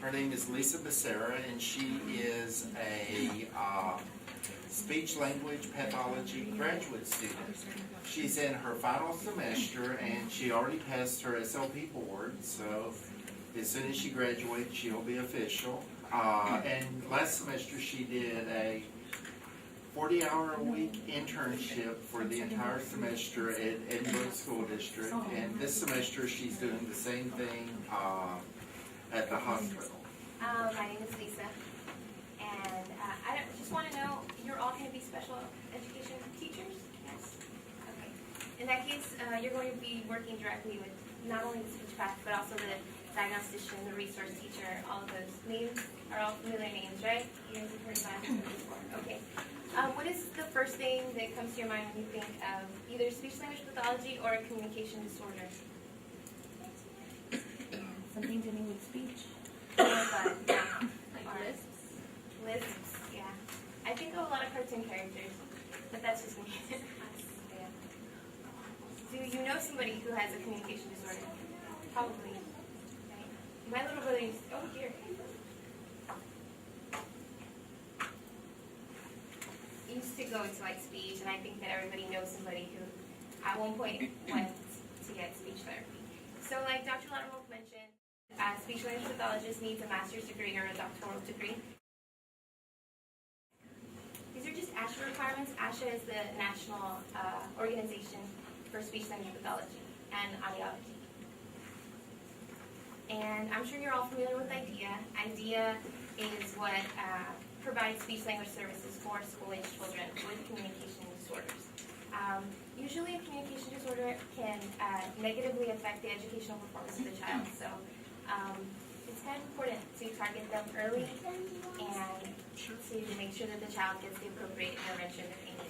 Her name is Lisa Becerra, and she is a speech language pathology graduate student. She's in her final semester, and she already passed her SLP board, so as soon as she graduates, she'll be official. And last semester, she did a 40-hour-a-week internship for the entire semester at Edinburgh School District, and this semester she's doing the same thing at the hospital. My name is Lisa, and I just want to know, you're all going to be special education teachers? Yes? Okay. In that case, you're going to be working directly with not only the speech path, but also the diagnostician, the resource teacher. All of those names are all familiar names, right? You guys have heard about them before. Okay. What is the first thing that comes to your mind when you think of either speech-language pathology or a communication disorder? Something to do with speech. Yeah. Like lisps? Lisps, yeah. I think of a lot of cartoon characters, but that's just me. Yeah. Do you know somebody who has a communication disorder? Probably. Right? My little brother used, oh, here. Used to go into like speech, and I think that everybody knows somebody who at one point went to get speech therapy. So like Dr. Loudermilk mentioned, a speech language pathologist needs a master's degree or a doctoral degree. These are just ASHA requirements. ASHA is the National Organization for Speech Language Pathology and Audiology. And I'm sure you're all familiar with IDEA. IDEA is what provides speech language services for school-aged children with communication disorders. Usually a communication disorder can negatively affect the educational performance of the child, so it's kind of important to target them early and to make sure that the child gets the appropriate intervention that they need.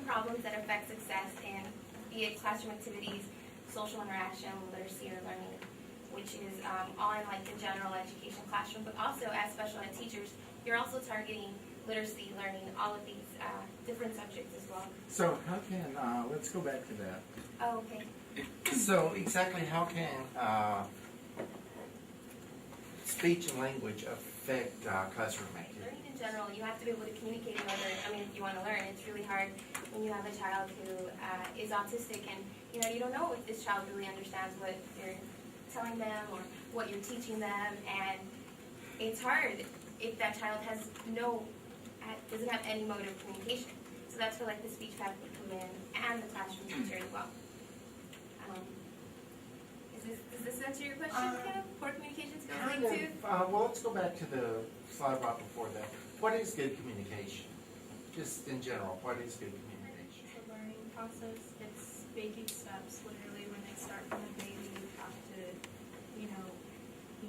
Problems that affect success in be it classroom activities, social interaction, literacy, or learning, which is all in like the general education classroom, but also as special ed teachers, you're also targeting literacy, learning, all of these different subjects as well. So how can, let's go back to that. Oh, okay. So exactly how can speech and language affect classroom activity? Learning in general, you have to be able to communicate in order, if you want to learn. It's really hard when you have a child who is autistic and, you don't know if this child really understands what you're telling them or what you're teaching them, and it's hard if that child doesn't have any mode of communication. So that's where like the speech path would come in and the classroom teacher as well. Does this answer your question, Kim? Poor communication skills linked to? Well, let's go back to the slide right before that. What is good communication? Just in general, what is good communication? It's a learning process. It's baby steps. Literally, when they start from a baby, you have to, you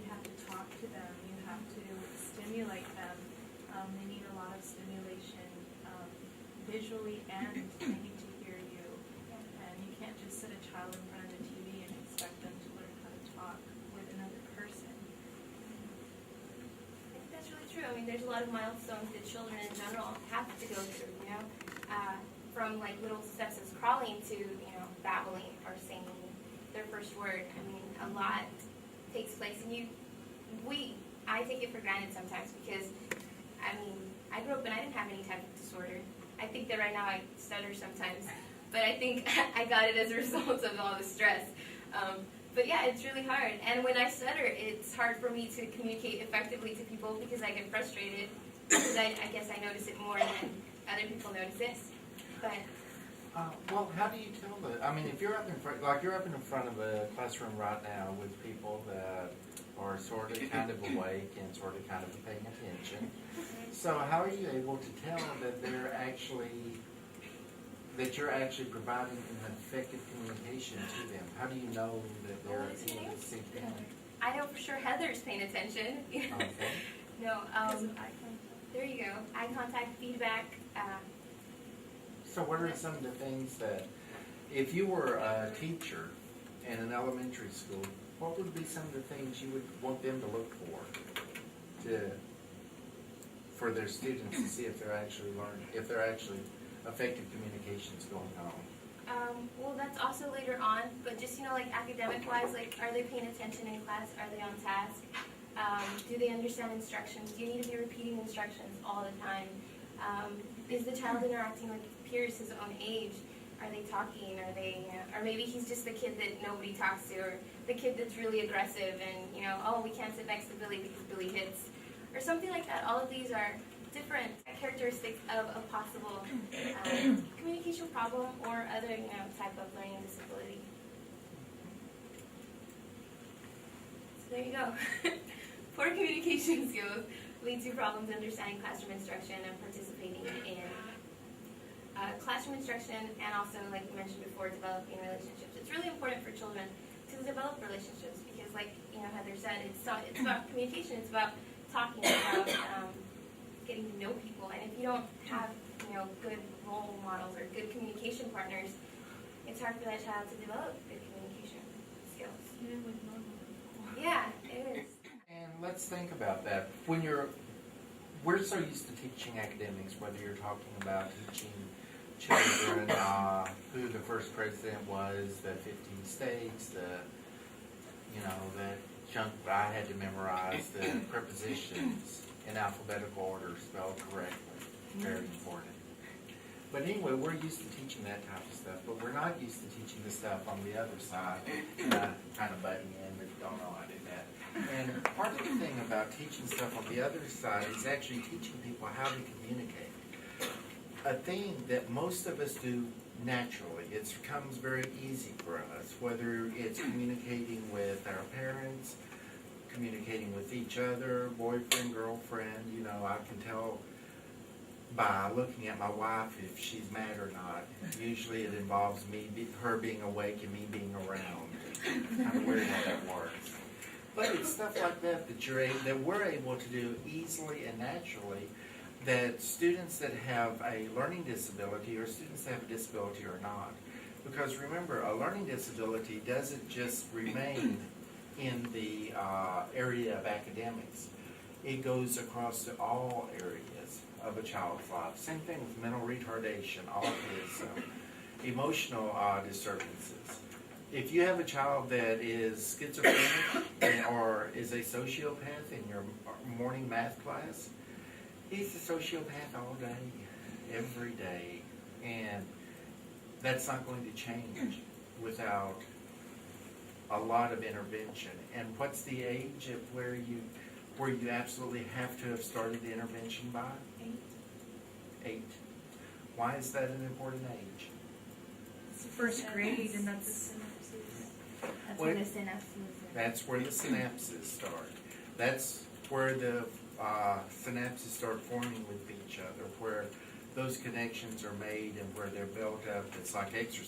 have to talk to them. You have to stimulate them. They need a lot of stimulation visually, and they need to hear you. And you can't just sit a child in front of the TV and expect them to learn how to talk with another person. I think that's really true. There's a lot of milestones that children in general have to go through, from like little steps as crawling to, babbling or saying their first word. A lot takes place, and I take it for granted sometimes because, I grew up and I didn't have any type of disorder. I think that right now I stutter sometimes, but I think I got it as a result of all the stress. But yeah, it's really hard. And when I stutter, it's hard for me to communicate effectively to people because I get frustrated because I guess I notice it more than other people notice it. But well, how do you tell if you're up in front, like you're up in front of a classroom right now with people that are sort of kind of awake and sort of kind of paying attention. So how are you able to tell that they're actually that you're actually providing an effective communication to them? How do you know that they're What is your able name? to seek them? I know for sure Heather's paying attention. Okay. No, Because of eye contact. there you go. Eye contact, feedback. So what are some of the things that, if you were a teacher in an elementary school, what would be some of the things you would want them to look for their students to see if they're actually learning, if they're actually effective communications going on? Well, that's also later on, but just, like academic-wise, like, are they paying attention in class? Are they on task? Do they understand instructions? Do you need to be repeating instructions all the time? Is the child interacting with peers his own age? Are they talking? Are they, or maybe he's just the kid that nobody talks to, or the kid that's really aggressive and, oh, we can't sit next to Billy because Billy hits, or something like that. All of these are different characteristics of a possible communication problem or other, type of learning disability. So there you go. Poor communication skills lead to problems understanding classroom instruction and participating in classroom instruction, and also, like you mentioned before, developing relationships. It's really important for children to develop relationships because, like Heather said, it's about communication. It's about talking, about getting to know people. And if you don't have good role models or good communication partners, it's hard for that child to develop good communication skills. Even with normal people. Yeah, it is. And let's think about that. We're so used to teaching academics, whether you're talking about teaching children who the first president was, the 15 states, the chunk that I had to memorize, the prepositions in alphabetical order spelled correctly. Very important. But anyway, we're used to teaching that type of stuff, but we're not used to teaching the stuff on the other side. Kind of butting in, but you don't know I did that. And part of the thing about teaching stuff on the other side is actually teaching people how to communicate. A thing that most of us do naturally. It comes very easy for us, whether it's communicating with our parents, communicating with each other, boyfriend, girlfriend. I can tell by looking at my wife if she's mad or not. Usually it involves her being awake and me being around. Kind of weird how that works. But it's stuff like that that we're able to do easily and naturally, that students that have a learning disability or students that have a disability are not. Because remember, a learning disability doesn't just remain in the area of academics. It goes across to all areas of a child's life. Same thing with mental retardation, autism, emotional disturbances. If you have a child that is schizophrenic or is a sociopath in your morning math class, he's a sociopath all day, every day, and that's not going to change without a lot of intervention. And what's the age of where you absolutely have to have started the intervention by? 8. Why is that an important age? It's the first grade, and that's That's Well, when the synapses. That's where the synapses start. That's where the synapses start forming with each other, where those connections are made and where they're built up. It's like exercise.